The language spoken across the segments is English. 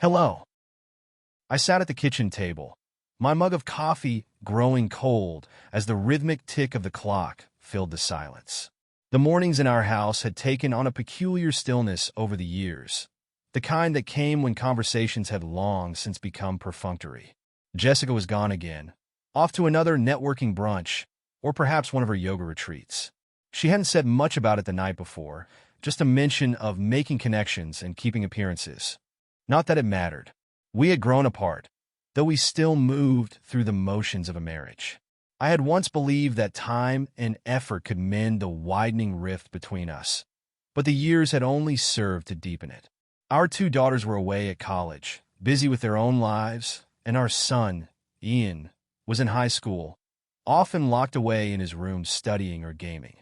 Hello. I sat at the kitchen table, my mug of coffee growing cold as the rhythmic tick of the clock filled the silence. The mornings in our house had taken on a peculiar stillness over the years, the kind that came when conversations had long since become perfunctory. Jessica was gone again, off to another networking brunch, or perhaps one of her yoga retreats. She hadn't said much about it the night before, just a mention of making connections and keeping appearances. Not that it mattered. We had grown apart, though we still moved through the motions of a marriage. I had once believed that time and effort could mend the widening rift between us, but the years had only served to deepen it. Our two daughters were away at college, busy with their own lives, and our son, Ian, was in high school, often locked away in his room studying or gaming.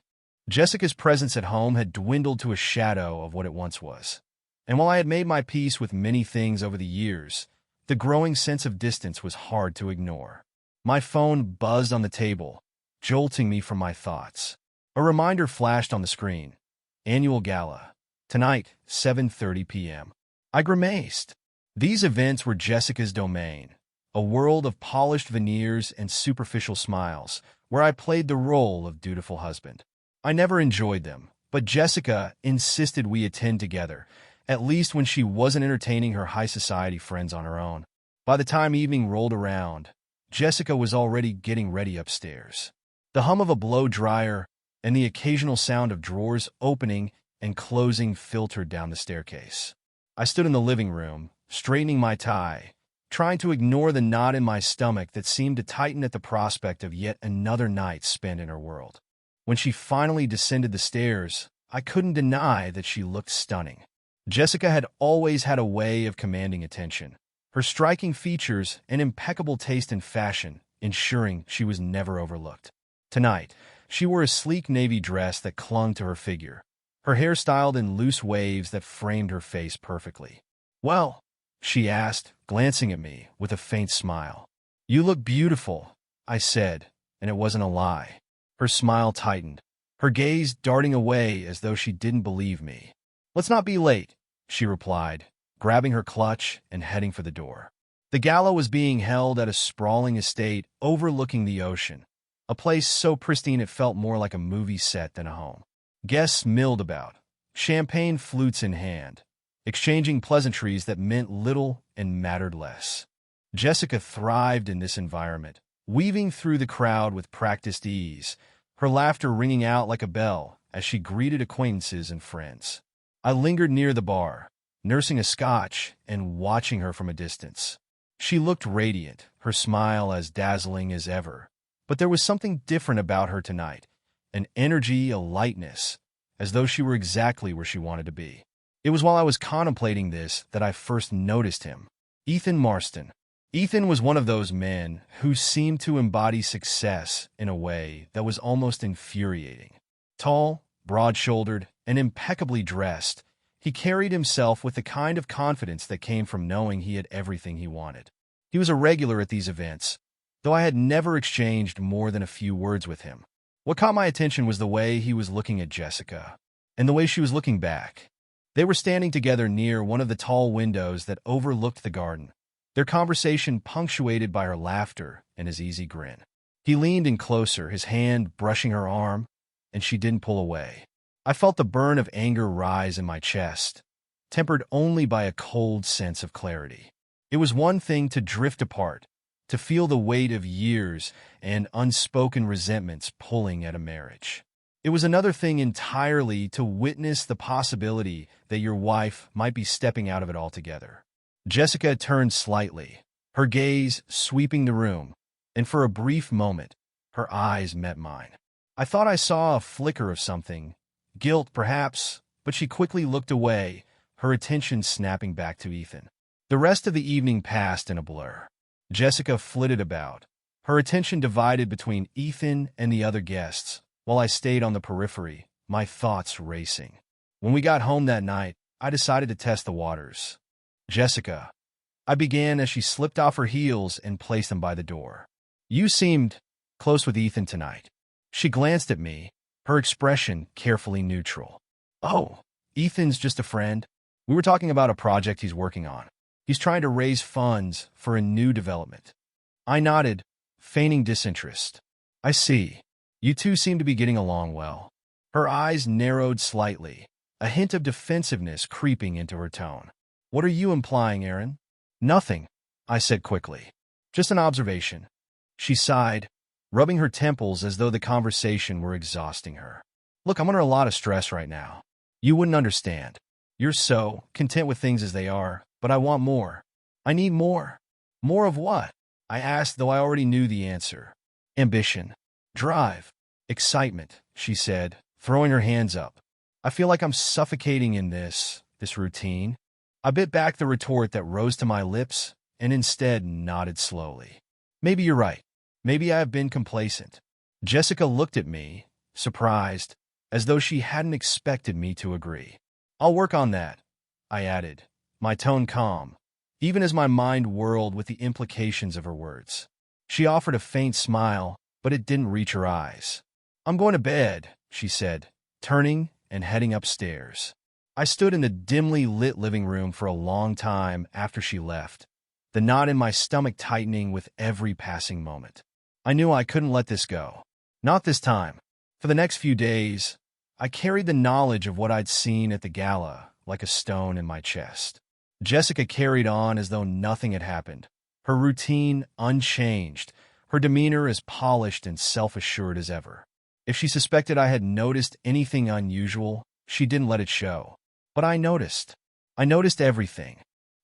Jessica's presence at home had dwindled to a shadow of what it once was. And while I had made my peace with many things over the years, the growing sense of distance was hard to ignore. My phone buzzed on the table, jolting me from my thoughts. A reminder flashed on the screen. Annual Gala. Tonight, 7:30 p.m. I grimaced. These events were Jessica's domain, a world of polished veneers and superficial smiles, where I played the role of dutiful husband. I never enjoyed them, but Jessica insisted we attend together, at least when she wasn't entertaining her high society friends on her own. By the time evening rolled around, Jessica was already getting ready upstairs. The hum of a blow dryer and the occasional sound of drawers opening and closing filtered down the staircase. I stood in the living room, straightening my tie, trying to ignore the knot in my stomach that seemed to tighten at the prospect of yet another night spent in her world. When she finally descended the stairs, I couldn't deny that she looked stunning. Jessica had always had a way of commanding attention, her striking features and impeccable taste in fashion ensuring she was never overlooked. Tonight, she wore a sleek navy dress that clung to her figure, her hair styled in loose waves that framed her face perfectly. "Well," she asked, glancing at me with a faint smile. "You look beautiful," I said, and it wasn't a lie. Her smile tightened, her gaze darting away as though she didn't believe me. "Let's not be late," she replied, grabbing her clutch and heading for the door. The gala was being held at a sprawling estate overlooking the ocean, a place so pristine it felt more like a movie set than a home. Guests milled about, champagne flutes in hand, exchanging pleasantries that meant little and mattered less. Jessica thrived in this environment, weaving through the crowd with practiced ease, her laughter ringing out like a bell as she greeted acquaintances and friends. I lingered near the bar, nursing a scotch and watching her from a distance. She looked radiant, her smile as dazzling as ever, but there was something different about her tonight, an energy, a lightness, as though she were exactly where she wanted to be. It was while I was contemplating this that I first noticed him. Ethan Marston. Ethan was one of those men who seemed to embody success in a way that was almost infuriating. Tall, broad-shouldered, and impeccably dressed, he carried himself with the kind of confidence that came from knowing he had everything he wanted. He was a regular at these events, though I had never exchanged more than a few words with him. What caught my attention was the way he was looking at Jessica, and the way she was looking back. They were standing together near one of the tall windows that overlooked the garden, their conversation punctuated by her laughter and his easy grin. He leaned in closer, his hand brushing her arm, and she didn't pull away. I felt the burn of anger rise in my chest, tempered only by a cold sense of clarity. It was one thing to drift apart, to feel the weight of years and unspoken resentments pulling at a marriage. It was another thing entirely to witness the possibility that your wife might be stepping out of it altogether. Jessica turned slightly, her gaze sweeping the room, and for a brief moment, her eyes met mine. I thought I saw a flicker of something, guilt perhaps, but she quickly looked away, her attention snapping back to Ethan. The rest of the evening passed in a blur. Jessica flitted about, her attention divided between Ethan and the other guests, while I stayed on the periphery, my thoughts racing. When we got home that night, I decided to test the waters. "Jessica," I began as she slipped off her heels and placed them by the door. "You seemed close with Ethan tonight." She glanced at me, her expression carefully neutral. "Oh, Ethan's just a friend. We were talking about a project he's working on." He's trying to raise funds for a new development. I nodded, feigning disinterest. I see. You two seem to be getting along well. Her eyes narrowed slightly, a hint of defensiveness creeping into her tone. What are you implying, Aaron? Nothing, I said quickly. Just an observation. She sighed, rubbing her temples as though the conversation were exhausting her. Look, I'm under a lot of stress right now. You wouldn't understand. You're so content with things as they are, but I want more. I need more. More of what? I asked, though I already knew the answer. Ambition. Drive. Excitement, she said, throwing her hands up. I feel like I'm suffocating in this routine. I bit back the retort that rose to my lips and instead nodded slowly. Maybe you're right. Maybe I have been complacent. Jessica looked at me, surprised, as though she hadn't expected me to agree. I'll work on that, I added, my tone calm, even as my mind whirled with the implications of her words. She offered a faint smile, but it didn't reach her eyes. I'm going to bed, she said, turning and heading upstairs. I stood in the dimly lit living room for a long time after she left, the knot in my stomach tightening with every passing moment. I knew I couldn't let this go. Not this time. For the next few days, I carried the knowledge of what I'd seen at the gala like a stone in my chest. Jessica carried on as though nothing had happened, her routine unchanged, her demeanor as polished and self-assured as ever. If she suspected I had noticed anything unusual, she didn't let it show. But I noticed. I noticed everything.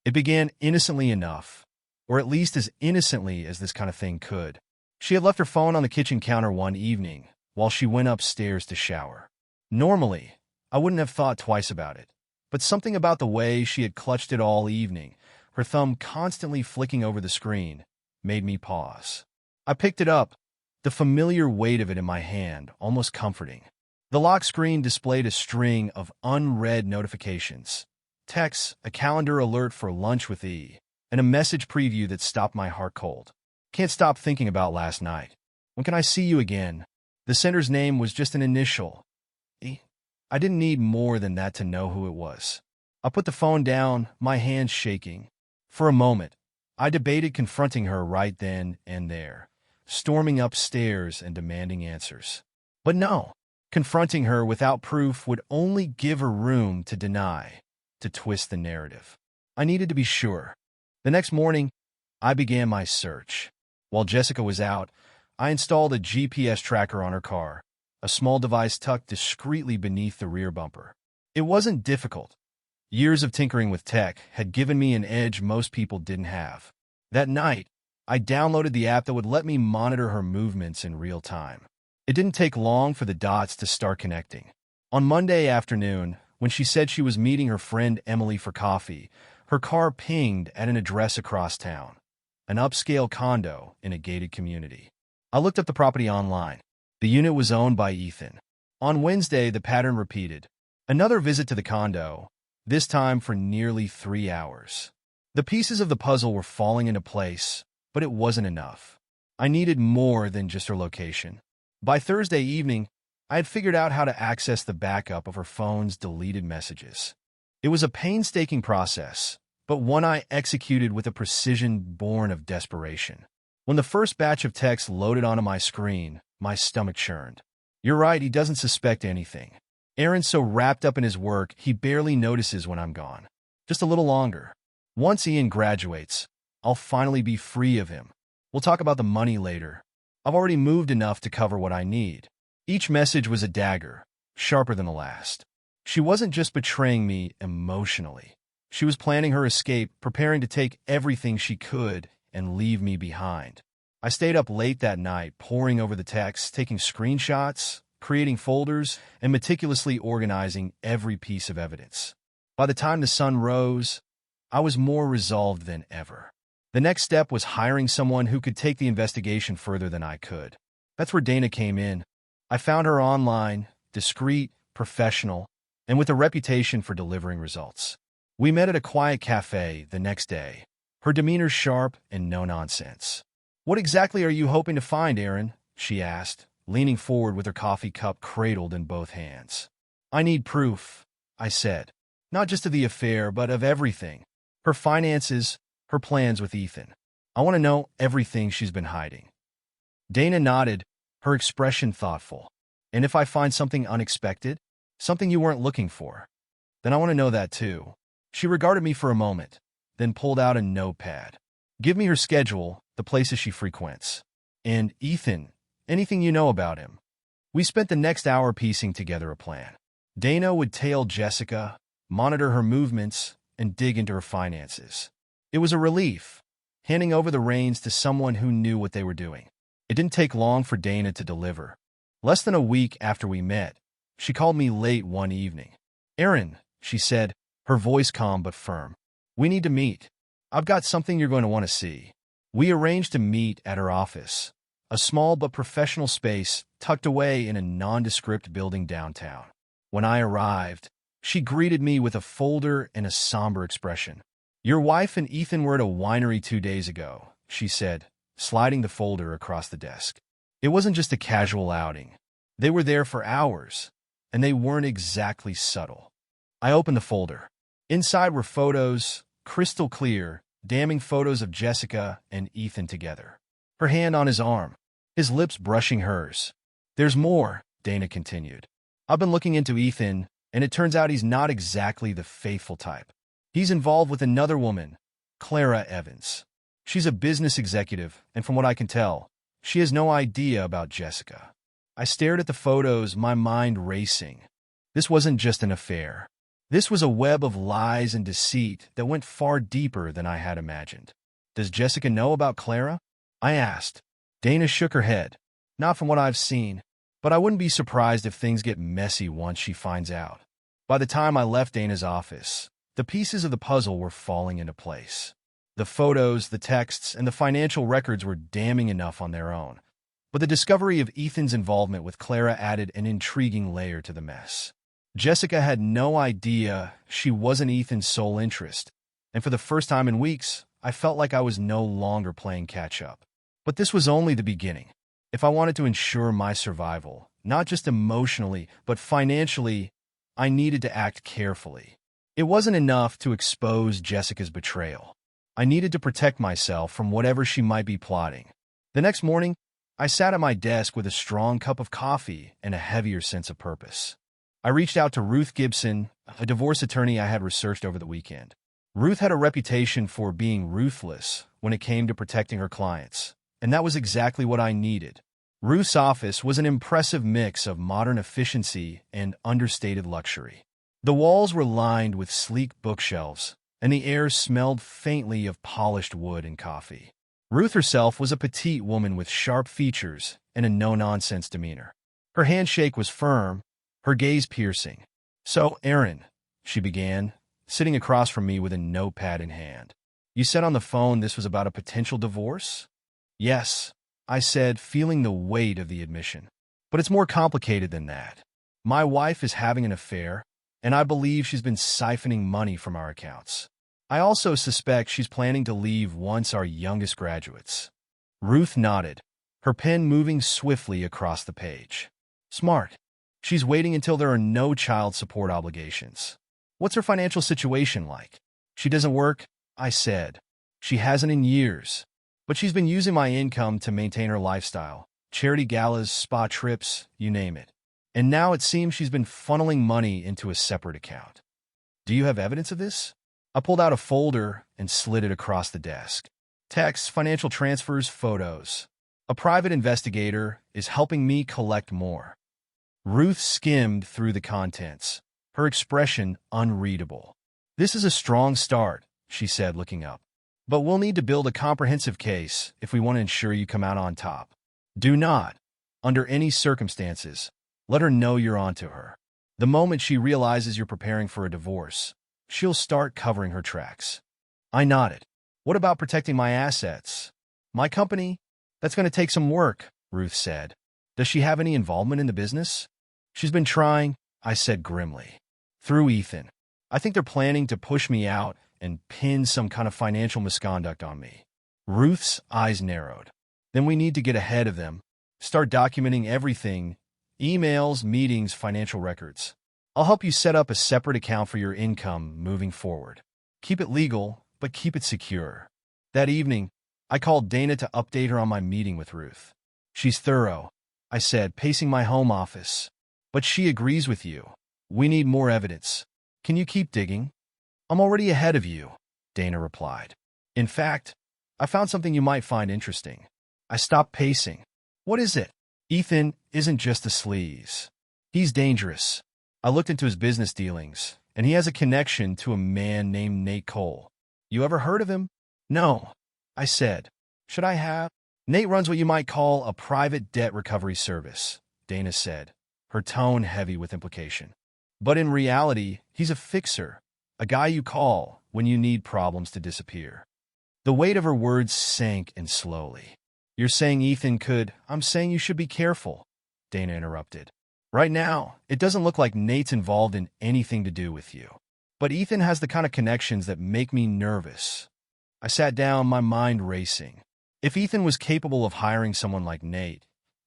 It began innocently enough, or at least as innocently as this kind of thing could. She had left her phone on the kitchen counter one evening while she went upstairs to shower. Normally, I wouldn't have thought twice about it, but something about the way she had clutched it all evening, her thumb constantly flicking over the screen, made me pause. I picked it up, the familiar weight of it in my hand, almost comforting. The lock screen displayed a string of unread notifications, texts, a calendar alert for lunch with E, and a message preview that stopped my heart cold. Can't stop thinking about last night. When can I see you again? The sender's name was just an initial. E. I didn't need more than that to know who it was. I put the phone down, my hands shaking. For a moment, I debated confronting her right then and there, storming upstairs and demanding answers. But no, confronting her without proof would only give her room to deny, to twist the narrative. I needed to be sure. The next morning, I began my search. While Jessica was out, I installed a GPS tracker on her car, a small device tucked discreetly beneath the rear bumper. It wasn't difficult. Years of tinkering with tech had given me an edge most people didn't have. That night, I downloaded the app that would let me monitor her movements in real time. It didn't take long for the dots to start connecting. On Monday afternoon, when she said she was meeting her friend Emily for coffee, her car pinged at an address across town, an upscale condo in a gated community. I looked up the property online. The unit was owned by Ethan. On Wednesday, the pattern repeated. Another visit to the condo, this time for nearly 3 hours. The pieces of the puzzle were falling into place, but it wasn't enough. I needed more than just her location. By Thursday evening, I had figured out how to access the backup of her phone's deleted messages. It was a painstaking process, but one I executed with a precision born of desperation. When the first batch of texts loaded onto my screen, my stomach churned. You're right, he doesn't suspect anything. Aaron's so wrapped up in his work, he barely notices when I'm gone. Just a little longer. Once Ian graduates, I'll finally be free of him. We'll talk about the money later. I've already moved enough to cover what I need. Each message was a dagger, sharper than the last. She wasn't just betraying me emotionally. She was planning her escape, preparing to take everything she could and leave me behind. I stayed up late that night, poring over the texts, taking screenshots, creating folders, and meticulously organizing every piece of evidence. By the time the sun rose, I was more resolved than ever. The next step was hiring someone who could take the investigation further than I could. That's where Dana came in. I found her online, discreet, professional, and with a reputation for delivering results. We met at a quiet cafe the next day, her demeanor sharp and no nonsense. What exactly are you hoping to find, Aaron? She asked, leaning forward with her coffee cup cradled in both hands. I need proof, I said. Not just of the affair, but of everything. Her finances, her plans with Ethan. I want to know everything she's been hiding. Dana nodded, her expression thoughtful. And if I find something unexpected, something you weren't looking for, then I want to know that too. She regarded me for a moment, then pulled out a notepad. Give me her schedule, the places she frequents. And Ethan, anything you know about him. We spent the next hour piecing together a plan. Dana would tail Jessica, monitor her movements, and dig into her finances. It was a relief, handing over the reins to someone who knew what they were doing. It didn't take long for Dana to deliver. Less than a week after we met, she called me late one evening. "Aaron," she said, her voice calm but firm. "We need to meet. I've got something you're going to want to see." We arranged to meet at her office, a small but professional space tucked away in a nondescript building downtown. When I arrived, she greeted me with a folder and a somber expression. "Your wife and Ethan were at a winery 2 days ago," she said, sliding the folder across the desk. It wasn't just a casual outing. They were there for hours, and they weren't exactly subtle. I opened the folder. Inside were photos, crystal clear, damning photos of Jessica and Ethan together. Her hand on his arm, his lips brushing hers. "There's more," Dana continued. "I've been looking into Ethan, and it turns out he's not exactly the faithful type. He's involved with another woman, Clara Evans. She's a business executive, and from what I can tell, she has no idea about Jessica." I stared at the photos, my mind racing. This wasn't just an affair. This was a web of lies and deceit that went far deeper than I had imagined. "Does Jessica know about Clara?" I asked. Dana shook her head. "Not from what I've seen, but I wouldn't be surprised if things get messy once she finds out." By the time I left Dana's office, the pieces of the puzzle were falling into place. The photos, the texts, and the financial records were damning enough on their own, but the discovery of Ethan's involvement with Clara added an intriguing layer to the mess. Jessica had no idea she wasn't Ethan's sole interest, and for the first time in weeks, I felt like I was no longer playing catch-up. But this was only the beginning. If I wanted to ensure my survival, not just emotionally, but financially, I needed to act carefully. It wasn't enough to expose Jessica's betrayal. I needed to protect myself from whatever she might be plotting. The next morning, I sat at my desk with a strong cup of coffee and a heavier sense of purpose. I reached out to Ruth Gibson, a divorce attorney I had researched over the weekend. Ruth had a reputation for being ruthless when it came to protecting her clients, and that was exactly what I needed. Ruth's office was an impressive mix of modern efficiency and understated luxury. The walls were lined with sleek bookshelves, and the air smelled faintly of polished wood and coffee. Ruth herself was a petite woman with sharp features and a no-nonsense demeanor. Her handshake was firm, her gaze piercing. "So, Aaron," she began, sitting across from me with a notepad in hand. "You said on the phone this was about a potential divorce?" "Yes," I said, feeling the weight of the admission. "But it's more complicated than that. My wife is having an affair, and I believe she's been siphoning money from our accounts. I also suspect she's planning to leave once our youngest graduates." Ruth nodded, her pen moving swiftly across the page. "Smart. She's waiting until there are no child support obligations. What's her financial situation like?" "She doesn't work," I said. "She hasn't in years. But she's been using my income to maintain her lifestyle. Charity galas, spa trips, you name it. And now it seems she's been funneling money into a separate account." "Do you have evidence of this?" I pulled out a folder and slid it across the desk. "Texts, financial transfers, photos. A private investigator is helping me collect more." Ruth skimmed through the contents, her expression unreadable. "This is a strong start," she said, looking up. "But we'll need to build a comprehensive case if we want to ensure you come out on top. Do not, under any circumstances, let her know you're onto her. The moment she realizes you're preparing for a divorce, she'll start covering her tracks." I nodded. "What about protecting my assets? My company? That's going to take some work," Ruth said. "Does she have any involvement in the business?" "She's been trying," I said grimly. "Through Ethan. I think they're planning to push me out and pin some kind of financial misconduct on me." Ruth's eyes narrowed. "Then we need to get ahead of them. Start documenting everything: emails, meetings, financial records. I'll help you set up a separate account for your income moving forward. Keep it legal, but keep it secure. That evening, I called Dana to update her on my meeting with Ruth. She's thorough, I said, pacing my home office. But she agrees with you. We need more evidence. Can you keep digging? I'm already ahead of you, Dana replied. In fact, I found something you might find interesting. I stopped pacing. What is it? Ethan isn't just a sleaze. He's dangerous. I looked into his business dealings, and he has a connection to a man named Nate Cole. You ever heard of him? No, I said. Should I have? Nate runs what you might call a private debt recovery service, Dana said, her tone heavy with implication. But in reality, he's a fixer, a guy you call when you need problems to disappear. The weight of her words sank in slowly. You're saying Ethan could. I'm saying you should be careful, Dana interrupted. Right now, it doesn't look like Nate's involved in anything to do with you. But Ethan has the kind of connections that make me nervous. I sat down, my mind racing. If Ethan was capable of hiring someone like Nate,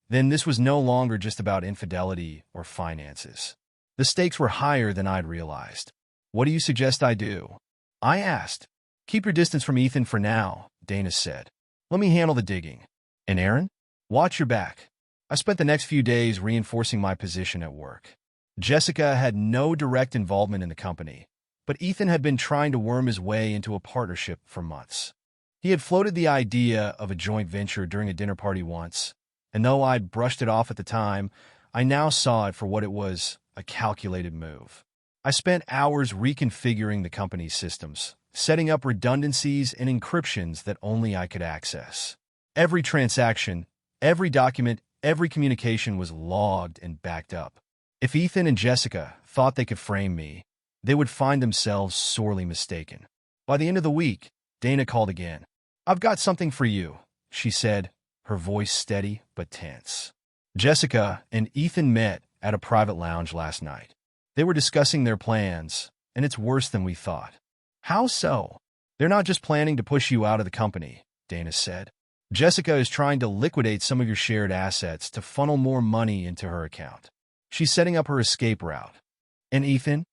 then this was no longer just about infidelity or finances. The stakes were higher than I'd realized. What do you suggest I do? I asked. Keep your distance from Ethan for now, Dana said. Let me handle the digging. And Aaron? Watch your back. I spent the next few days reinforcing my position at work. Jessica had no direct involvement in the company, but Ethan had been trying to worm his way into a partnership for months. He had floated the idea of a joint venture during a dinner party once, and though I'd brushed it off at the time, I now saw it for what it was, a calculated move. I spent hours reconfiguring the company's systems, setting up redundancies and encryptions that only I could access. Every transaction, every document, every communication was logged and backed up. If Ethan and Jessica thought they could frame me, they would find themselves sorely mistaken. By the end of the week, Dana called again. I've got something for you, she said, her voice steady but tense. Jessica and Ethan met at a private lounge last night. They were discussing their plans, and it's worse than we thought. How so? They're not just planning to push you out of the company, Dana said. Jessica is trying to liquidate some of your shared assets to funnel more money into her account. She's setting up her escape route. And Ethan?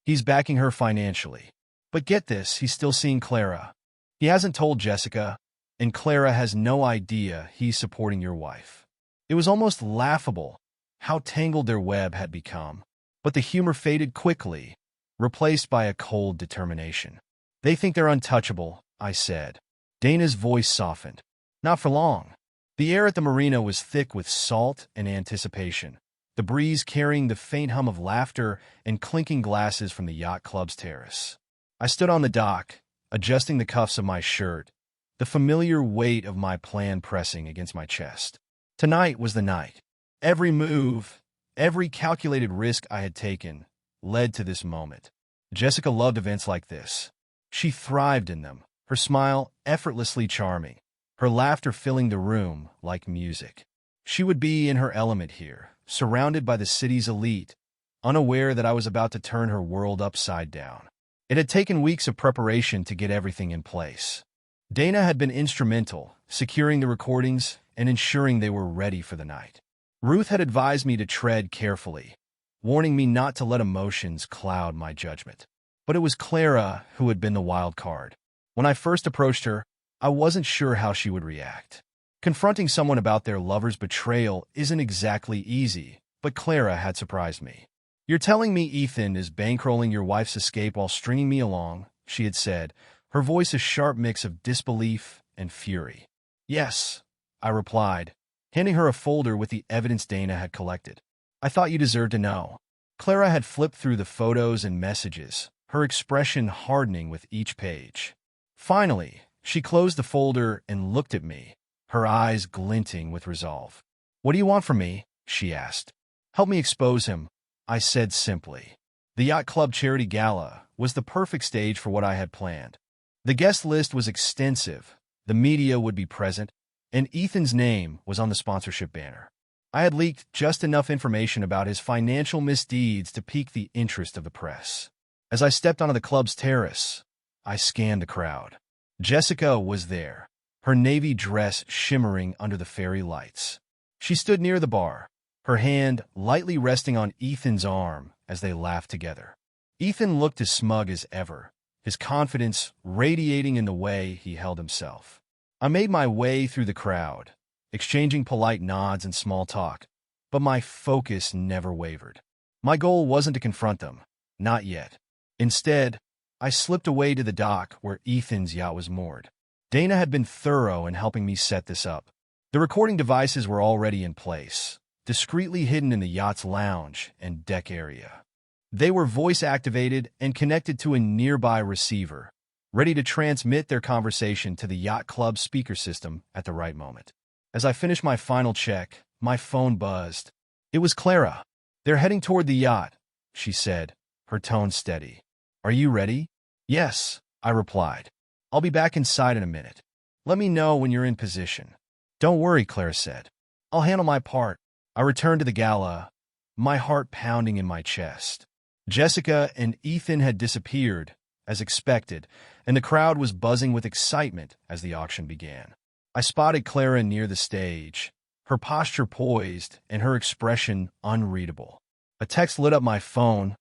He's backing her financially. But get this, he's still seeing Clara. He hasn't told Jessica, and Clara has no idea he's supporting your wife. It was almost laughable how tangled their web had become. But the humor faded quickly, replaced by a cold determination. They think they're untouchable, I said. Dana's voice softened. Not for long. The air at the marina was thick with salt and anticipation, the breeze carrying the faint hum of laughter and clinking glasses from the yacht club's terrace. I stood on the dock, adjusting the cuffs of my shirt, the familiar weight of my plan pressing against my chest. Tonight was the night. Every move, every calculated risk I had taken led to this moment. Jessica loved events like this. She thrived in them, her smile effortlessly charming, her laughter filling the room like music. She would be in her element here, surrounded by the city's elite, unaware that I was about to turn her world upside down. It had taken weeks of preparation to get everything in place. Dana had been instrumental, securing the recordings and ensuring they were ready for the night. Ruth had advised me to tread carefully, warning me not to let emotions cloud my judgment. But it was Clara who had been the wild card. When I first approached her, I wasn't sure how she would react. Confronting someone about their lover's betrayal isn't exactly easy, but Clara had surprised me. You're telling me Ethan is bankrolling your wife's escape while stringing me along, she had said, her voice a sharp mix of disbelief and fury. Yes, I replied, handing her a folder with the evidence Dana had collected. I thought you deserved to know. Clara had flipped through the photos and messages, her expression hardening with each page. Finally, she closed the folder and looked at me, her eyes glinting with resolve. What do you want from me? She asked. Help me expose him, I said simply. The Yacht Club Charity Gala was the perfect stage for what I had planned. The guest list was extensive, the media would be present, and Ethan's name was on the sponsorship banner. I had leaked just enough information about his financial misdeeds to pique the interest of the press. As I stepped onto the club's terrace, I scanned the crowd. Jessica was there, her navy dress shimmering under the fairy lights. She stood near the bar, her hand lightly resting on Ethan's arm as they laughed together. Ethan looked as smug as ever, his confidence radiating in the way he held himself. I made my way through the crowd, exchanging polite nods and small talk, but my focus never wavered. My goal wasn't to confront them, not yet. Instead, I slipped away to the dock where Ethan's yacht was moored. Dana had been thorough in helping me set this up. The recording devices were already in place, discreetly hidden in the yacht's lounge and deck area. They were voice-activated and connected to a nearby receiver, ready to transmit their conversation to the yacht club speaker system at the right moment. As I finished my final check, my phone buzzed. It was Clara. "They're heading toward the yacht," she said, her tone steady. "Are you ready?" "Yes," I replied. "I'll be back inside in a minute. Let me know when you're in position." "Don't worry," Clara said. "I'll handle my part." I returned to the gala, my heart pounding in my chest. Jessica and Ethan had disappeared, as expected, and the crowd was buzzing with excitement as the auction began. I spotted Clara near the stage, her posture poised and her expression unreadable. A text lit up my phone,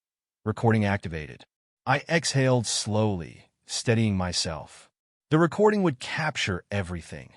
recording activated. I exhaled slowly, steadying myself. The recording would capture everything.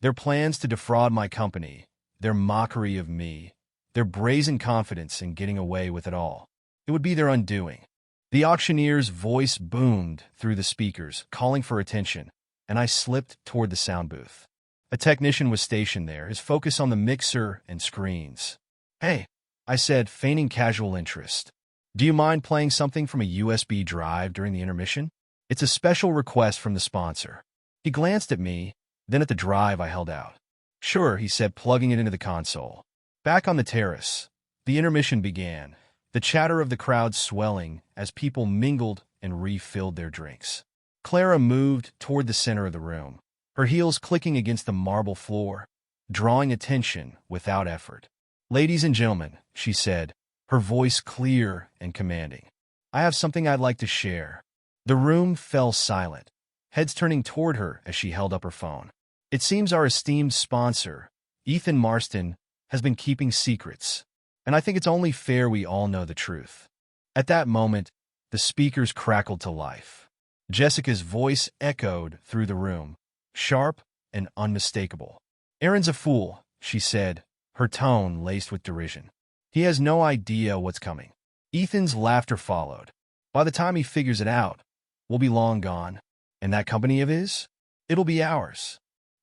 Their plans to defraud my company, their mockery of me, their brazen confidence in getting away with it all. It would be their undoing. The auctioneer's voice boomed through the speakers, calling for attention, and I slipped toward the sound booth. A technician was stationed there, his focus on the mixer and screens. "Hey," I said, feigning casual interest. "Do you mind playing something from a USB drive during the intermission? It's a special request from the sponsor." He glanced at me, then at the drive I held out. "Sure," he said, plugging it into the console. Back on the terrace, the intermission began, the chatter of the crowd swelling as people mingled and refilled their drinks. Clara moved toward the center of the room, her heels clicking against the marble floor, drawing attention without effort. "Ladies and gentlemen," she said, her voice clear and commanding, "I have something I'd like to share." The room fell silent, heads turning toward her as she held up her phone. "It seems our esteemed sponsor, Ethan Marston, has been keeping secrets, and I think it's only fair we all know the truth." At that moment, the speakers crackled to life. Jessica's voice echoed through the room, sharp and unmistakable. "Aaron's a fool," she said, her tone laced with derision. "He has no idea what's coming." Ethan's laughter followed. "By the time he figures it out, we'll be long gone. And that company of his? It'll be ours."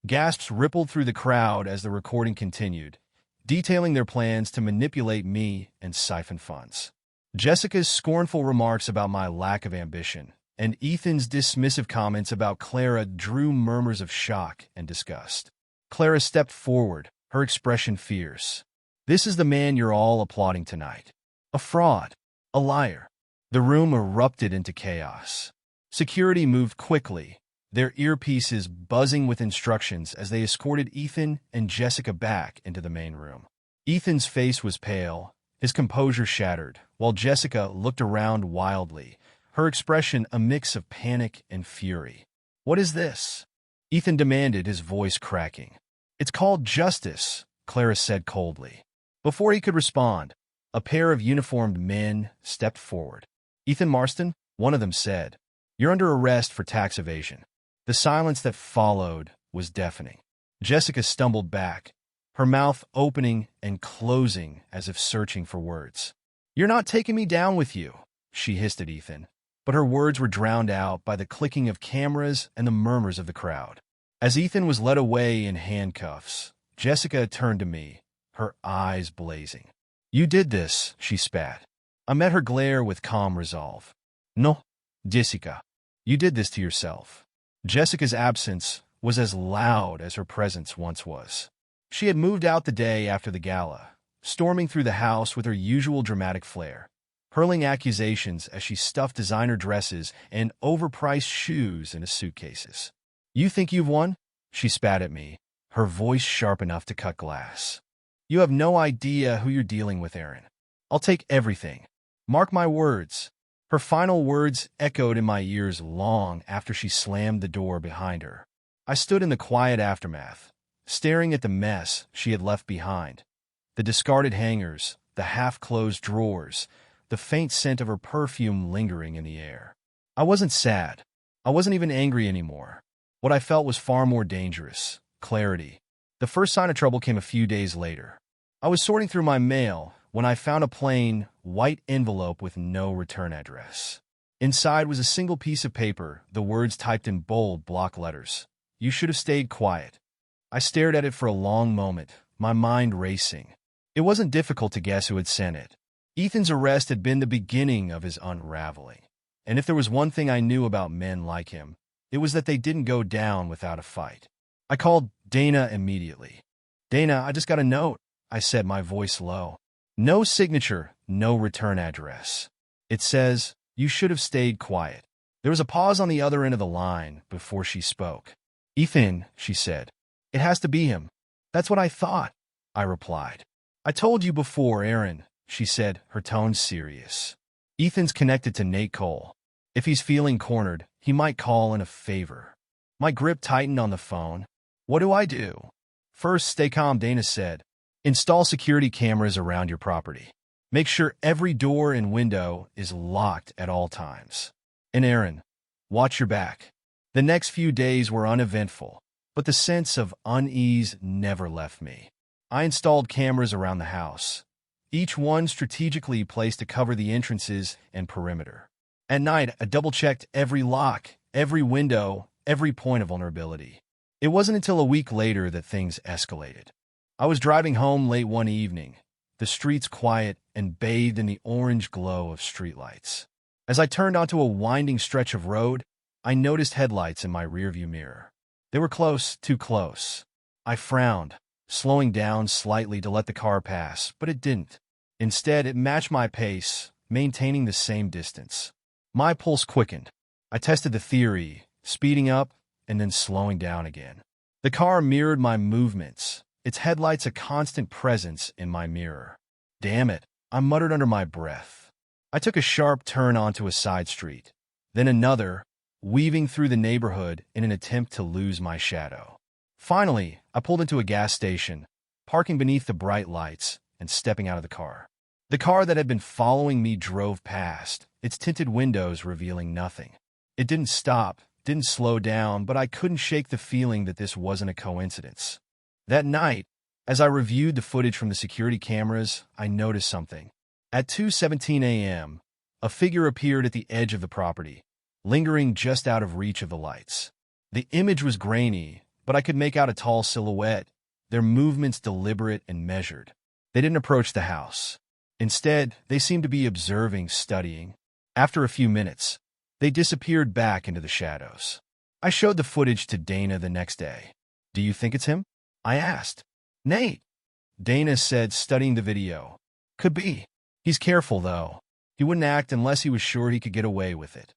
Gasps rippled through the crowd as the recording continued, detailing their plans to manipulate me and siphon funds. Jessica's scornful remarks about my lack of ambition and Ethan's dismissive comments about Clara drew murmurs of shock and disgust. Clara stepped forward, her expression fierce. "This is the man you're all applauding tonight. A fraud. A liar." The room erupted into chaos. Security moved quickly, their earpieces buzzing with instructions as they escorted Ethan and Jessica back into the main room. Ethan's face was pale, his composure shattered, while Jessica looked around wildly, her expression a mix of panic and fury. "What is this?" Ethan demanded, his voice cracking. "It's called justice," Clara said coldly. Before he could respond, a pair of uniformed men stepped forward. "Ethan Marston," one of them said, "you're under arrest for tax evasion." The silence that followed was deafening. Jessica stumbled back, her mouth opening and closing as if searching for words. "You're not taking me down with you," she hissed at Ethan, but her words were drowned out by the clicking of cameras and the murmurs of the crowd. As Ethan was led away in handcuffs, Jessica turned to me, her eyes blazing. "You did this," she spat. I met her glare with calm resolve. "No, Jessica, you did this to yourself." Jessica's absence was as loud as her presence once was. She had moved out the day after the gala, storming through the house with her usual dramatic flair, hurling accusations as she stuffed designer dresses and overpriced shoes into suitcases. "You think you've won?" She spat at me, her voice sharp enough to cut glass. "You have no idea who you're dealing with, Aaron. I'll take everything. Mark my words." Her final words echoed in my ears long after she slammed the door behind her. I stood in the quiet aftermath, staring at the mess she had left behind. The discarded hangers, the half-closed drawers, the faint scent of her perfume lingering in the air. I wasn't sad. I wasn't even angry anymore. What I felt was far more dangerous: clarity. The first sign of trouble came a few days later. I was sorting through my mail when I found a plain, white envelope with no return address. Inside was a single piece of paper, the words typed in bold block letters. "You should have stayed quiet." I stared at it for a long moment, my mind racing. It wasn't difficult to guess who had sent it. Ethan's arrest had been the beginning of his unraveling. And if there was one thing I knew about men like him, it was that they didn't go down without a fight. I called Dana immediately. "Dana, I just got a note," I said, my voice low. "No signature, no return address. It says, 'You should have stayed quiet.'" There was a pause on the other end of the line before she spoke. "Ethan," she said. "It has to be him." "That's what I thought," I replied. "I told you before, Aaron," she said, her tone serious. "Ethan's connected to Nate Cole. If he's feeling cornered, he might call in a favor." My grip tightened on the phone. "What do I do?" "First, stay calm," Dana said. "Install security cameras around your property. Make sure every door and window is locked at all times. And Aaron, watch your back." The next few days were uneventful, but the sense of unease never left me. I installed cameras around the house, each one strategically placed to cover the entrances and perimeter. At night, I double-checked every lock, every window, every point of vulnerability. It wasn't until a week later that things escalated. I was driving home late one evening, the streets quiet and bathed in the orange glow of streetlights. As I turned onto a winding stretch of road, I noticed headlights in my rearview mirror. They were close, too close. I frowned, slowing down slightly to let the car pass, but it didn't. Instead, it matched my pace, maintaining the same distance. My pulse quickened. I tested the theory, speeding up and then slowing down again. The car mirrored my movements, its headlights a constant presence in my mirror. "Damn it," I muttered under my breath. I took a sharp turn onto a side street, then another, weaving through the neighborhood in an attempt to lose my shadow. Finally, I pulled into a gas station, parking beneath the bright lights and stepping out of the car. The car that had been following me drove past, its tinted windows revealing nothing. It didn't stop, didn't slow down, but I couldn't shake the feeling that this wasn't a coincidence. That night, as I reviewed the footage from the security cameras, I noticed something. At 2:17 a.m., a figure appeared at the edge of the property, lingering just out of reach of the lights. The image was grainy, but I could make out a tall silhouette, their movements deliberate and measured. They didn't approach the house. Instead, they seemed to be observing, studying. After a few minutes, they disappeared back into the shadows. I showed the footage to Dana the next day. "Do you think it's him?" I asked. "Nate," Dana said, studying the video. "Could be. He's careful, though. He wouldn't act unless he was sure he could get away with it."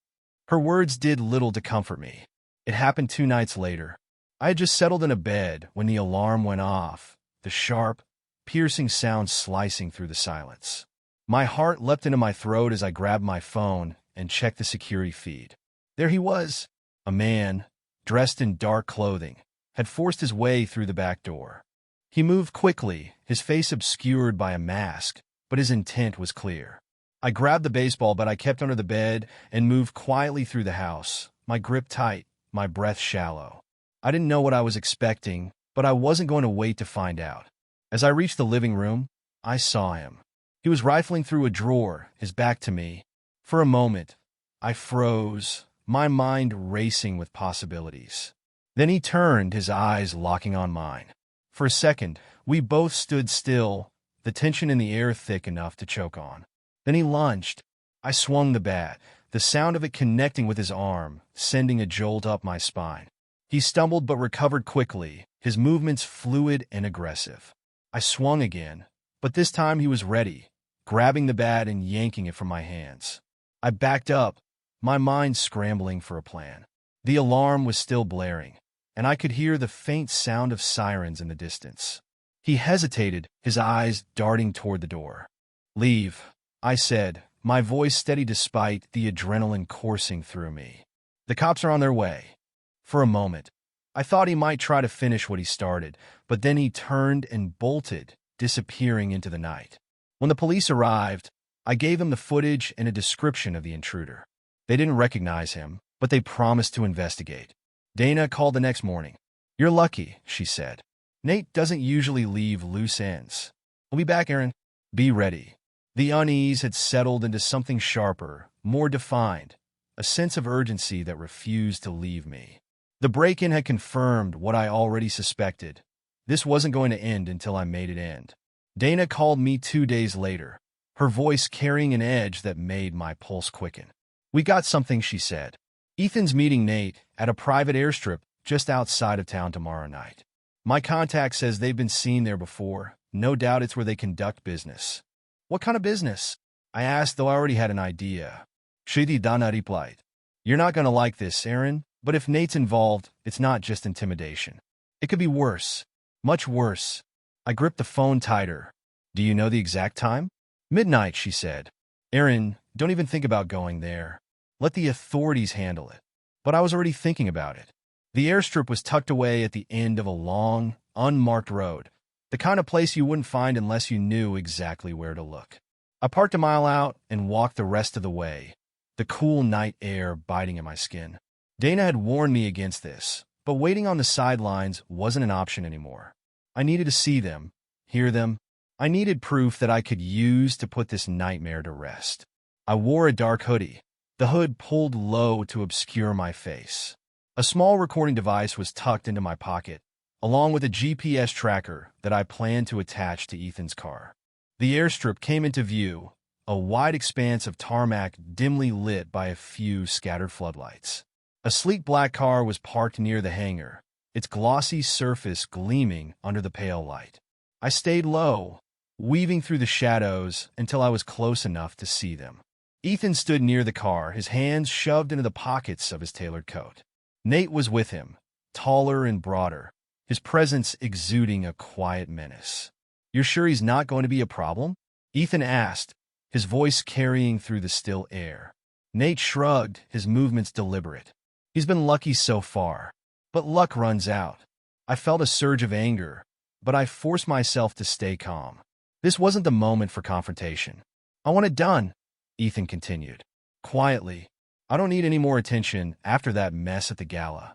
Her words did little to comfort me. It happened 2 nights later. I had just settled in a bed when the alarm went off, the sharp, piercing sound slicing through the silence. My heart leapt into my throat as I grabbed my phone and checked the security feed. There he was. A man, dressed in dark clothing, had forced his way through the back door. He moved quickly, his face obscured by a mask, but his intent was clear. I grabbed the baseball bat I kept under the bed and moved quietly through the house, my grip tight, my breath shallow. I didn't know what I was expecting, but I wasn't going to wait to find out. As I reached the living room, I saw him. He was rifling through a drawer, his back to me. For a moment, I froze, my mind racing with possibilities. Then he turned, his eyes locking on mine. For a second, we both stood still, the tension in the air thick enough to choke on. Then he lunged. I swung the bat, the sound of it connecting with his arm, sending a jolt up my spine. He stumbled but recovered quickly, his movements fluid and aggressive. I swung again, but this time he was ready, grabbing the bat and yanking it from my hands. I backed up, my mind scrambling for a plan. The alarm was still blaring, and I could hear the faint sound of sirens in the distance. He hesitated, his eyes darting toward the door. "Leave," I said, my voice steady despite the adrenaline coursing through me. "The cops are on their way." For a moment, I thought he might try to finish what he started, but then he turned and bolted, disappearing into the night. When the police arrived, I gave them the footage and a description of the intruder. They didn't recognize him, but they promised to investigate. Dana called the next morning. "You're lucky," she said. "Nate doesn't usually leave loose ends. We'll be back, Aaron. Be ready." The unease had settled into something sharper, more defined, a sense of urgency that refused to leave me. The break-in had confirmed what I already suspected. This wasn't going to end until I made it end. Dana called me 2 days later, her voice carrying an edge that made my pulse quicken. "We got something," she said. "Ethan's meeting Nate at a private airstrip just outside of town tomorrow night. My contact says they've been seen there before. No doubt it's where they conduct business." "What kind of business?" I asked, though I already had an idea. Shidi Dana replied, "You're not going to like this, Aaron, but if Nate's involved, it's not just intimidation. It could be worse. Much worse." I gripped the phone tighter. "Do you know the exact time?" "Midnight," she said. "Aaron, don't even think about going there. Let the authorities handle it." But I was already thinking about it. The airstrip was tucked away at the end of a long, unmarked road, the kind of place you wouldn't find unless you knew exactly where to look. I parked a mile out and walked the rest of the way, the cool night air biting at my skin. Dana had warned me against this, but waiting on the sidelines wasn't an option anymore. I needed to see them, hear them. I needed proof that I could use to put this nightmare to rest. I wore a dark hoodie, the hood pulled low to obscure my face. A small recording device was tucked into my pocket, along with a GPS tracker that I planned to attach to Ethan's car. The airstrip came into view, a wide expanse of tarmac dimly lit by a few scattered floodlights. A sleek black car was parked near the hangar, its glossy surface gleaming under the pale light. I stayed low, weaving through the shadows until I was close enough to see them. Ethan stood near the car, his hands shoved into the pockets of his tailored coat. Nate was with him, taller and broader, his presence exuding a quiet menace. "You're sure he's not going to be a problem?" Ethan asked, his voice carrying through the still air. Nate shrugged, his movements deliberate. "He's been lucky so far, but luck runs out." I felt a surge of anger, but I forced myself to stay calm. This wasn't the moment for confrontation. "I want it done," Ethan continued, quietly. "I don't need any more attention after that mess at the gala."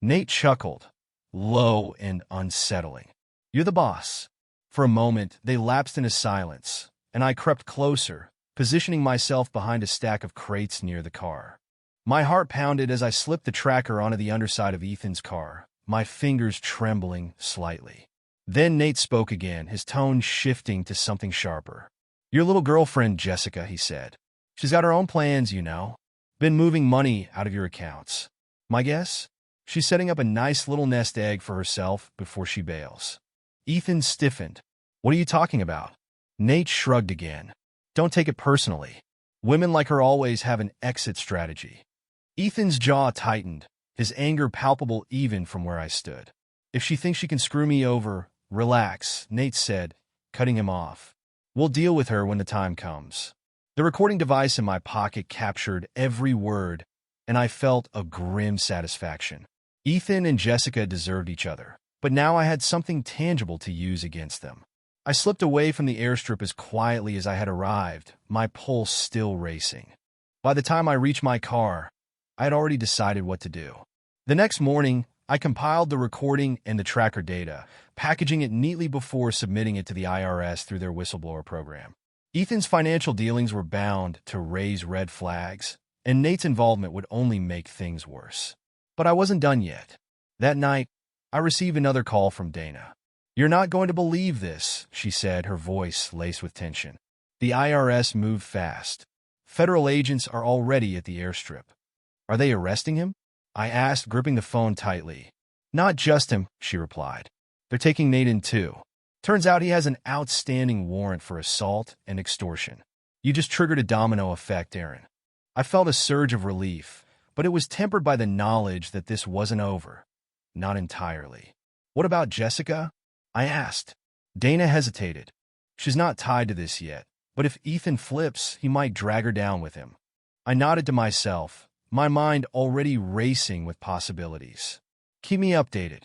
Nate chuckled, low and unsettling. "You're the boss." For a moment, they lapsed into silence, and I crept closer, positioning myself behind a stack of crates near the car. My heart pounded as I slipped the tracker onto the underside of Ethan's car, my fingers trembling slightly. Then Nate spoke again, his tone shifting to something sharper. "Your little girlfriend, Jessica," he said. "She's got her own plans, you know. Been moving money out of your accounts. My guess? She's setting up a nice little nest egg for herself before she bails." Ethan stiffened. "What are you talking about?" Nate shrugged again. "Don't take it personally. Women like her always have an exit strategy." Ethan's jaw tightened, his anger palpable even from where I stood. "If she thinks she can screw me over, relax," Nate said, cutting him off. "We'll deal with her when the time comes." The recording device in my pocket captured every word, and I felt a grim satisfaction. Ethan and Jessica deserved each other, but now I had something tangible to use against them. I slipped away from the airstrip as quietly as I had arrived, my pulse still racing. By the time I reached my car, I had already decided what to do. The next morning, I compiled the recording and the tracker data, packaging it neatly before submitting it to the IRS through their whistleblower program. Ethan's financial dealings were bound to raise red flags, and Nate's involvement would only make things worse. But I wasn't done yet. That night, I received another call from Dana. "You're not going to believe this," she said, her voice laced with tension. "The IRS moved fast. Federal agents are already at the airstrip." "Are they arresting him?" I asked, gripping the phone tightly. "Not just him," she replied. "They're taking Nate in too. Turns out he has an outstanding warrant for assault and extortion." You just triggered a domino effect, Aaron. I felt a surge of relief, but it was tempered by the knowledge that this wasn't over. Not entirely. "What about Jessica?" I asked. Dana hesitated. "She's not tied to this yet, but if Ethan flips, he might drag her down with him." I nodded to myself, my mind already racing with possibilities. "Keep me updated."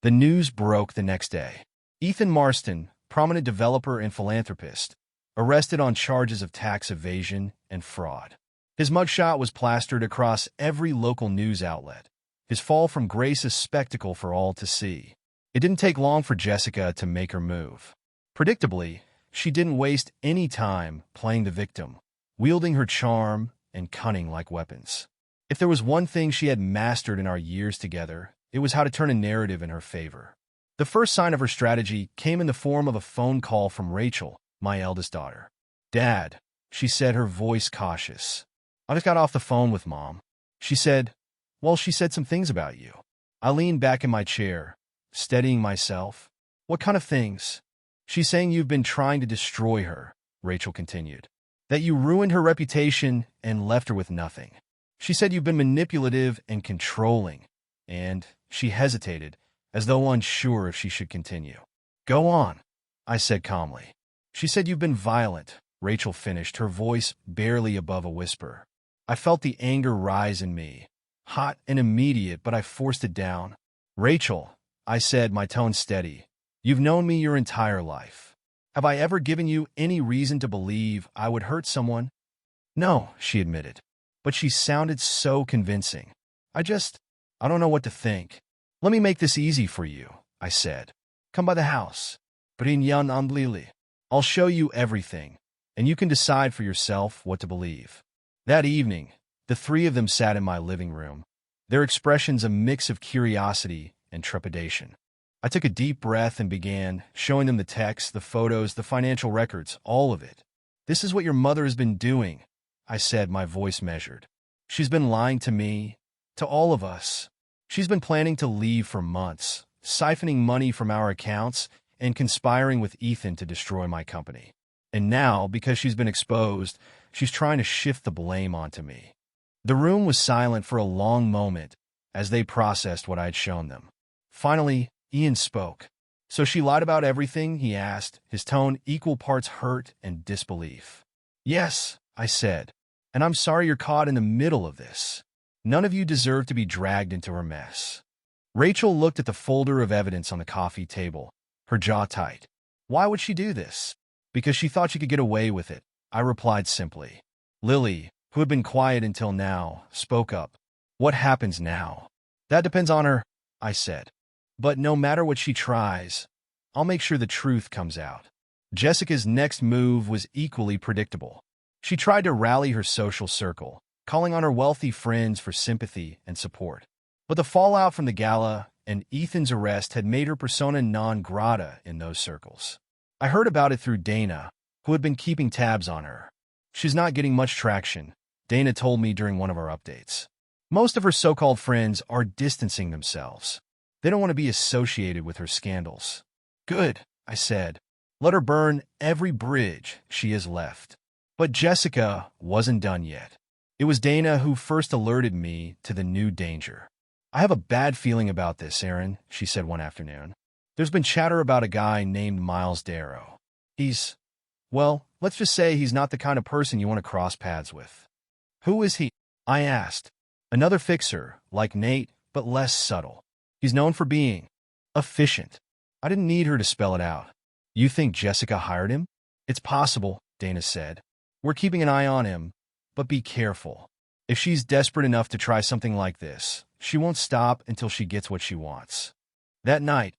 The news broke the next day. Ethan Marston, prominent developer and philanthropist, arrested on charges of tax evasion and fraud. His mugshot was plastered across every local news outlet. His fall from grace a spectacle for all to see. It didn't take long for Jessica to make her move. Predictably, she didn't waste any time playing the victim, wielding her charm and cunning like weapons. If there was one thing she had mastered in our years together, it was how to turn a narrative in her favor. The first sign of her strategy came in the form of a phone call from Rachel, my eldest daughter. "Dad," she said, her voice cautious. "I just got off the phone with Mom. She said some things about you." I leaned back in my chair, steadying myself. "What kind of things?" "She's saying you've been trying to destroy her," Rachel continued. "That you ruined her reputation and left her with nothing. She said you've been manipulative and controlling." And she hesitated, as though unsure if she should continue. "Go on," I said calmly. "She said you've been violent," Rachel finished, her voice barely above a whisper. I felt the anger rise in me, hot and immediate, but I forced it down. "Rachel," I said, my tone steady, "you've known me your entire life. Have I ever given you any reason to believe I would hurt someone?" "No," she admitted, but she sounded so convincing. I don't know what to think." "Let me make this easy for you," I said. "Come by the house. Brinyan Amblili. I'll show you everything, and you can decide for yourself what to believe." That evening, the three of them sat in my living room, their expressions a mix of curiosity and trepidation. I took a deep breath and began showing them the texts, the photos, the financial records, all of it. "This is what your mother has been doing," I said, my voice measured. "She's been lying to me, to all of us. She's been planning to leave for months, siphoning money from our accounts and conspiring with Ethan to destroy my company. And now, because she's been exposed, she's trying to shift the blame onto me." The room was silent for a long moment as they processed what I had shown them. Finally, Ian spoke. "So she lied about everything?" he asked, his tone equal parts hurt and disbelief. "Yes," I said, "and I'm sorry you're caught in the middle of this. None of you deserve to be dragged into her mess." Rachel looked at the folder of evidence on the coffee table, her jaw tight. "Why would she do this?" "Because she thought she could get away with it," I replied simply. Lily, who had been quiet until now, spoke up. "What happens now?" "That depends on her," I said. "But no matter what she tries, I'll make sure the truth comes out." Jessica's next move was equally predictable. She tried to rally her social circle, calling on her wealthy friends for sympathy and support. But the fallout from the gala and Ethan's arrest had made her persona non grata in those circles. I heard about it through Dana, who had been keeping tabs on her. "She's not getting much traction," Dana told me during one of our updates. "Most of her so-called friends are distancing themselves. They don't want to be associated with her scandals." "Good," I said. "Let her burn every bridge she has left." But Jessica wasn't done yet. It was Dana who first alerted me to the new danger. "I have a bad feeling about this, Aaron," she said one afternoon. "There's been chatter about a guy named Miles Darrow. Well, let's just say he's not the kind of person you want to cross paths with." "Who is he?" I asked. "Another fixer, like Nate, but less subtle. He's known for being efficient." I didn't need her to spell it out. "You think Jessica hired him?" "It's possible," Dana said. "We're keeping an eye on him, but be careful. If she's desperate enough to try something like this, she won't stop until she gets what she wants." That night,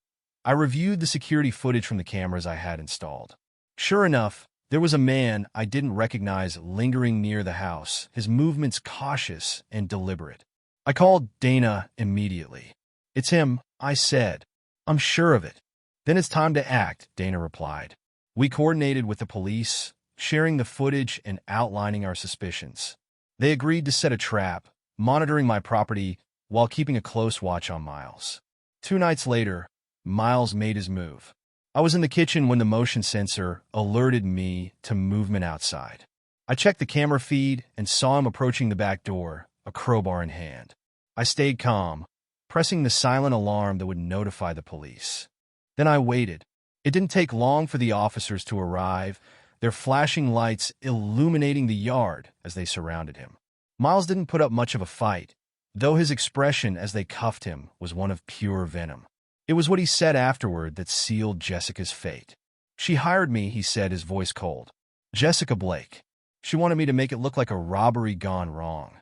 I reviewed the security footage from the cameras I had installed. Sure enough, there was a man I didn't recognize lingering near the house, his movements cautious and deliberate. I called Dana immediately. "It's him," I said. "I'm sure of it." "Then it's time to act," Dana replied. We coordinated with the police, sharing the footage and outlining our suspicions. They agreed to set a trap, monitoring my property while keeping a close watch on Miles. 2 nights later, Miles made his move. I was in the kitchen when the motion sensor alerted me to movement outside. I checked the camera feed and saw him approaching the back door, a crowbar in hand. I stayed calm, pressing the silent alarm that would notify the police. Then I waited. It didn't take long for the officers to arrive, their flashing lights illuminating the yard as they surrounded him. Miles didn't put up much of a fight, though his expression as they cuffed him was one of pure venom. It was what he said afterward that sealed Jessica's fate. "She hired me," he said, his voice cold. "Jessica Blake. She wanted me to make it look like a robbery gone wrong.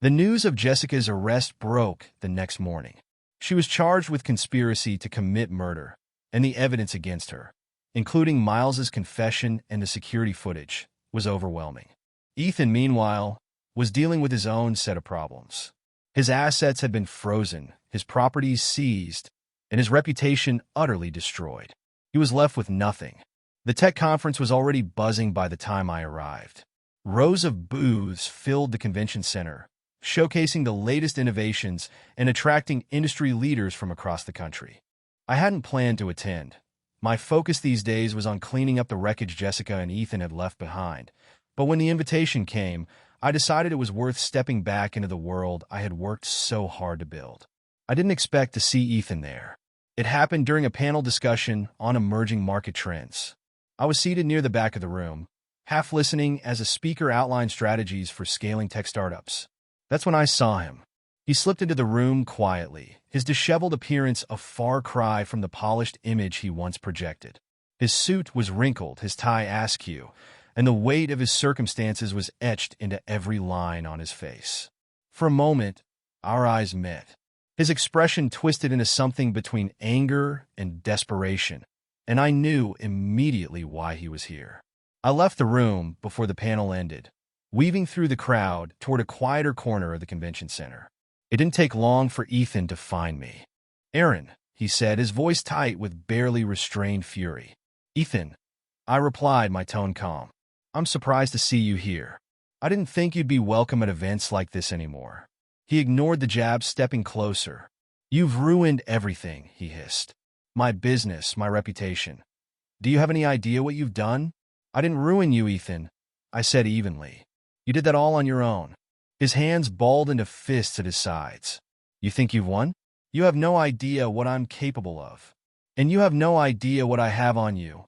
The news of Jessica's arrest broke the next morning. She was charged with conspiracy to commit murder, and the evidence against her, including Miles's confession and the security footage, was overwhelming. Ethan, meanwhile, was dealing with his own set of problems. His assets had been frozen, his properties seized, and his reputation utterly destroyed. He was left with nothing. The tech conference was already buzzing by the time I arrived. Rows of booths filled the convention center, showcasing the latest innovations and attracting industry leaders from across the country. I hadn't planned to attend. My focus these days was on cleaning up the wreckage Jessica and Ethan had left behind. But when the invitation came, I decided it was worth stepping back into the world I had worked so hard to build. I didn't expect to see Ethan there. It happened during a panel discussion on emerging market trends. I was seated near the back of the room, half listening as a speaker outlined strategies for scaling tech startups. That's when I saw him. He slipped into the room quietly, his disheveled appearance a far cry from the polished image he once projected. His suit was wrinkled, his tie askew, and the weight of his circumstances was etched into every line on his face. For a moment, our eyes met. His expression twisted into something between anger and desperation, and I knew immediately why he was here. I left the room before the panel ended, weaving through the crowd toward a quieter corner of the convention center. It didn't take long for Ethan to find me. "Aaron," he said, his voice tight with barely restrained fury. "Ethan," I replied, my tone calm. "I'm surprised to see you here. I didn't think you'd be welcome at events like this anymore." He ignored the jab, stepping closer. "You've ruined everything," he hissed. "My business, my reputation. Do you have any idea what you've done?" "I didn't ruin you, Ethan," I said evenly. "You did that all on your own." His hands balled into fists at his sides. "You think you've won? You have no idea what I'm capable of. And you have no idea what I have on you,"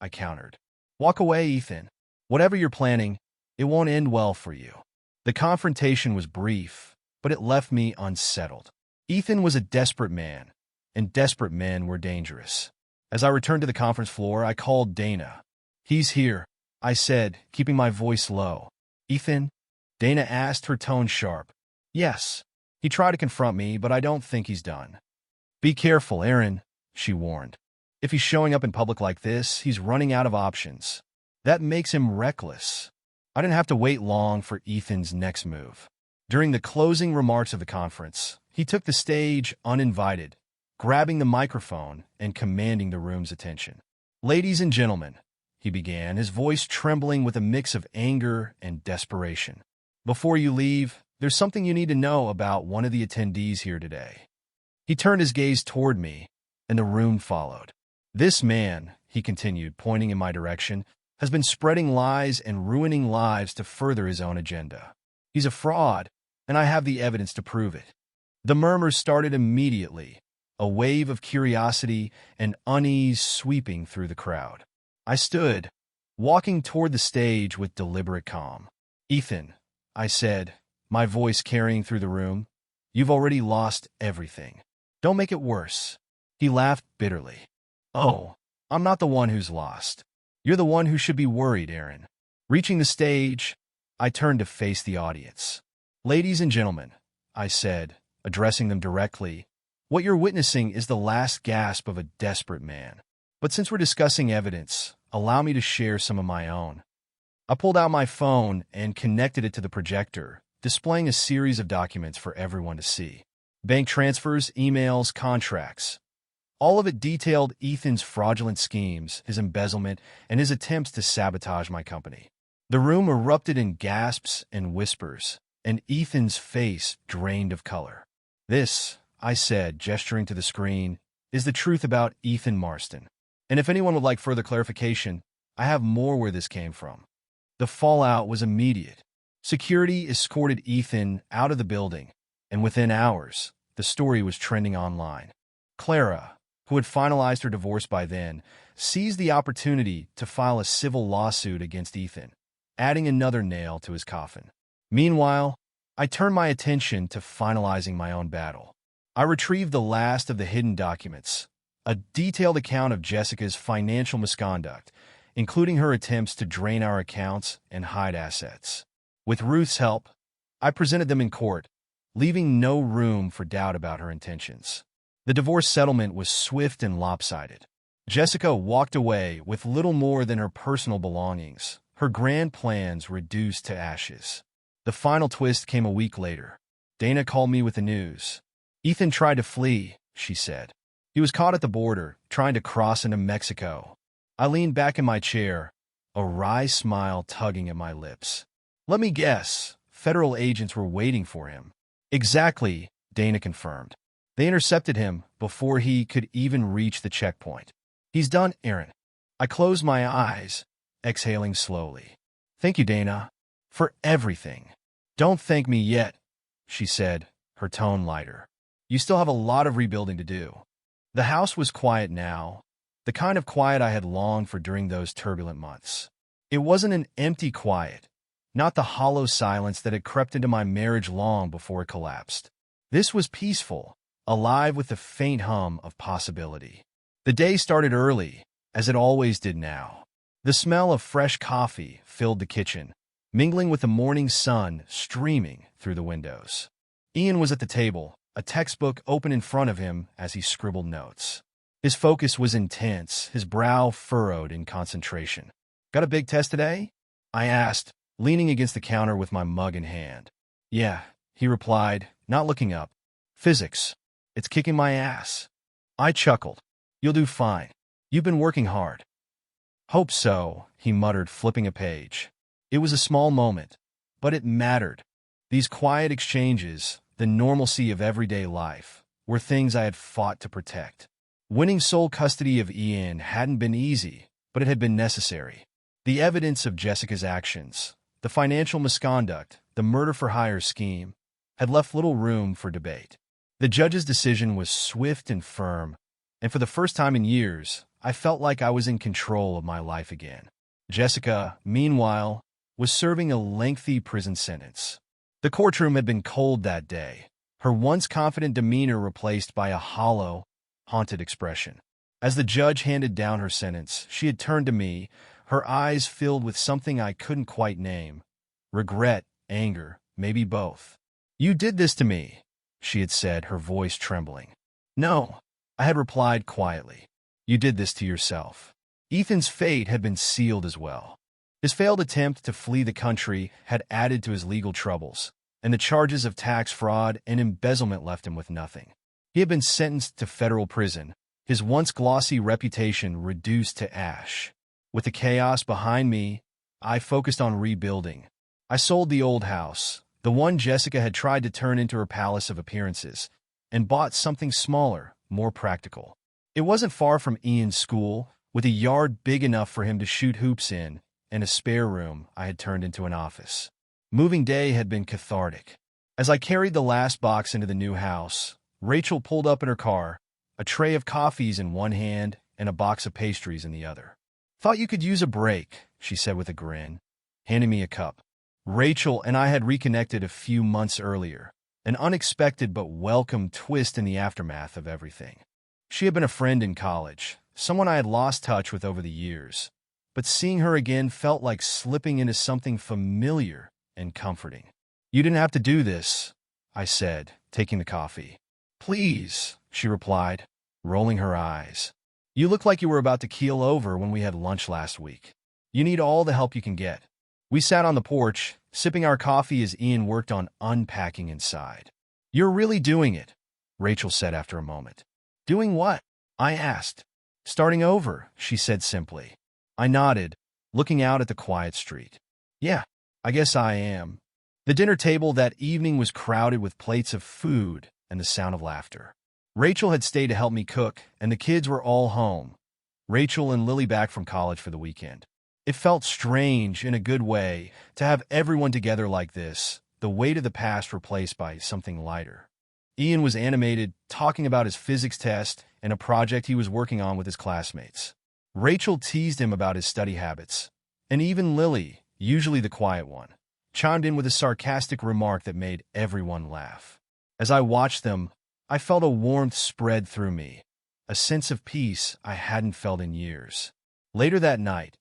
I countered. "Walk away, Ethan. Whatever you're planning, it won't end well for you." The confrontation was brief, but it left me unsettled. Ethan was a desperate man, and desperate men were dangerous. As I returned to the conference floor, I called Dana. "He's here," I said, keeping my voice low. "Ethan?" Dana asked, her tone sharp. "Yes. He tried to confront me, but I don't think he's done." "Be careful, Aaron," she warned. "If he's showing up in public like this, he's running out of options. That makes him reckless." I didn't have to wait long for Ethan's next move. During the closing remarks of the conference, he took the stage uninvited, grabbing the microphone and commanding the room's attention. "Ladies and gentlemen," he began, his voice trembling with a mix of anger and desperation. "Before you leave, there's something you need to know about one of the attendees here today." He turned his gaze toward me, and the room followed. "This man," he continued, pointing in my direction, "has been spreading lies and ruining lives to further his own agenda. He's a fraud, and I have the evidence to prove it." The murmurs started immediately, a wave of curiosity and unease sweeping through the crowd. I stood, walking toward the stage with deliberate calm. "Ethan," I said, my voice carrying through the room, "you've already lost everything. Don't make it worse." He laughed bitterly. "Oh, I'm not the one who's lost. You're the one who should be worried, Aaron." Reaching the stage, I turned to face the audience. "Ladies and gentlemen," I said, addressing them directly, "what you're witnessing is the last gasp of a desperate man. But since we're discussing evidence, allow me to share some of my own." I pulled out my phone and connected it to the projector, displaying a series of documents for everyone to see. Bank transfers, emails, contracts. All of it detailed Ethan's fraudulent schemes, his embezzlement, and his attempts to sabotage my company. The room erupted in gasps and whispers, and Ethan's face drained of color. "This," I said, gesturing to the screen, "is the truth about Ethan Marston. And if anyone would like further clarification, I have more where this came from." The fallout was immediate. Security escorted Ethan out of the building, and within hours, the story was trending online. Clara, who had finalized her divorce by then, seized the opportunity to file a civil lawsuit against Ethan, adding another nail to his coffin. Meanwhile, I turned my attention to finalizing my own battle. I retrieved the last of the hidden documents, a detailed account of Jessica's financial misconduct, including her attempts to drain our accounts and hide assets. With Ruth's help, I presented them in court, leaving no room for doubt about her intentions. The divorce settlement was swift and lopsided. Jessica walked away with little more than her personal belongings, her grand plans reduced to ashes. The final twist came a week later. Dana called me with the news. Ethan tried to flee, she said. He was caught at the border, trying to cross into Mexico. I leaned back in my chair, a wry smile tugging at my lips. Let me guess, federal agents were waiting for him. Exactly, Dana confirmed. They intercepted him before he could even reach the checkpoint. He's done, Aaron. I closed my eyes, exhaling slowly. Thank you, Dana, for everything. Don't thank me yet, she said, her tone lighter. You still have a lot of rebuilding to do. The house was quiet now, the kind of quiet I had longed for during those turbulent months. It wasn't an empty quiet, not the hollow silence that had crept into my marriage long before it collapsed. This was peaceful, alive with the faint hum of possibility. The day started early, as it always did now. The smell of fresh coffee filled the kitchen, mingling with the morning sun streaming through the windows. Ian was at the table, a textbook open in front of him as he scribbled notes. His focus was intense, his brow furrowed in concentration. Got a big test today? I asked, leaning against the counter with my mug in hand. Yeah, he replied, not looking up. Physics. It's kicking my ass. I chuckled. You'll do fine. You've been working hard. Hope so, he muttered, flipping a page. It was a small moment, but it mattered. These quiet exchanges, the normalcy of everyday life, were things I had fought to protect. Winning sole custody of Ian hadn't been easy, but it had been necessary. The evidence of Jessica's actions, the financial misconduct, the murder-for-hire scheme, had left little room for debate. The judge's decision was swift and firm, and for the first time in years, I felt like I was in control of my life again. Jessica, meanwhile, was serving a lengthy prison sentence. The courtroom had been cold that day, her once confident demeanor replaced by a hollow, haunted expression. As the judge handed down her sentence, she had turned to me, her eyes filled with something I couldn't quite name. Regret, anger, maybe both. You did this to me, she had said, her voice trembling. No, I had replied quietly. You did this to yourself. Ethan's fate had been sealed as well. His failed attempt to flee the country had added to his legal troubles, and the charges of tax fraud and embezzlement left him with nothing. He had been sentenced to federal prison, his once glossy reputation reduced to ash. With the chaos behind me, I focused on rebuilding. I sold the old house, the one Jessica had tried to turn into her palace of appearances, and bought something smaller, more practical. It wasn't far from Ian's school, with a yard big enough for him to shoot hoops in, and a spare room I had turned into an office. Moving day had been cathartic. As I carried the last box into the new house, Rachel pulled up in her car, a tray of coffees in one hand and a box of pastries in the other. Thought you could use a break, she said with a grin, handing me a cup. Rachel and I had reconnected a few months earlier, an unexpected but welcome twist in the aftermath of everything. She had been a friend in college, someone I had lost touch with over the years, but seeing her again felt like slipping into something familiar and comforting. You didn't have to do this, I said, taking the coffee. Please, she replied, rolling her eyes. You look like you were about to keel over when we had lunch last week. You need all the help you can get. We sat on the porch, sipping our coffee as Ian worked on unpacking inside. You're really doing it, Rachel said after a moment. Doing what? I asked. Starting over, she said simply. I nodded, looking out at the quiet street. Yeah, I guess I am. The dinner table that evening was crowded with plates of food and the sound of laughter. Rachel had stayed to help me cook, and the kids were all home. Rachel and Lily back from college for the weekend. It felt strange, in a good way, to have everyone together like this, the weight of the past replaced by something lighter. Ian was animated, talking about his physics test and a project he was working on with his classmates. Rachel teased him about his study habits, and even Lily, usually the quiet one, chimed in with a sarcastic remark that made everyone laugh. As I watched them, I felt a warmth spread through me, a sense of peace I hadn't felt in years. Later that night,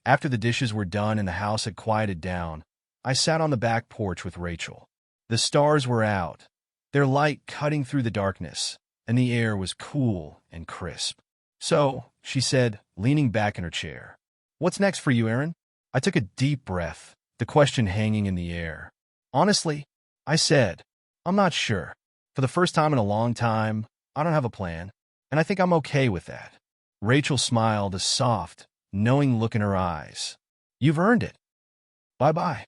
After the dishes were done and the house had quieted down, I sat on the back porch with Rachel. The stars were out, their light cutting through the darkness, and the air was cool and crisp. "So," she said, leaning back in her chair, "what's next for you, Aaron?" I took a deep breath, the question hanging in the air. "Honestly," I said, "I'm not sure. For the first time in a long time, I don't have a plan, and I think I'm okay with that." Rachel smiled, a soft, knowing look in her eyes. "You've earned it. Bye-bye."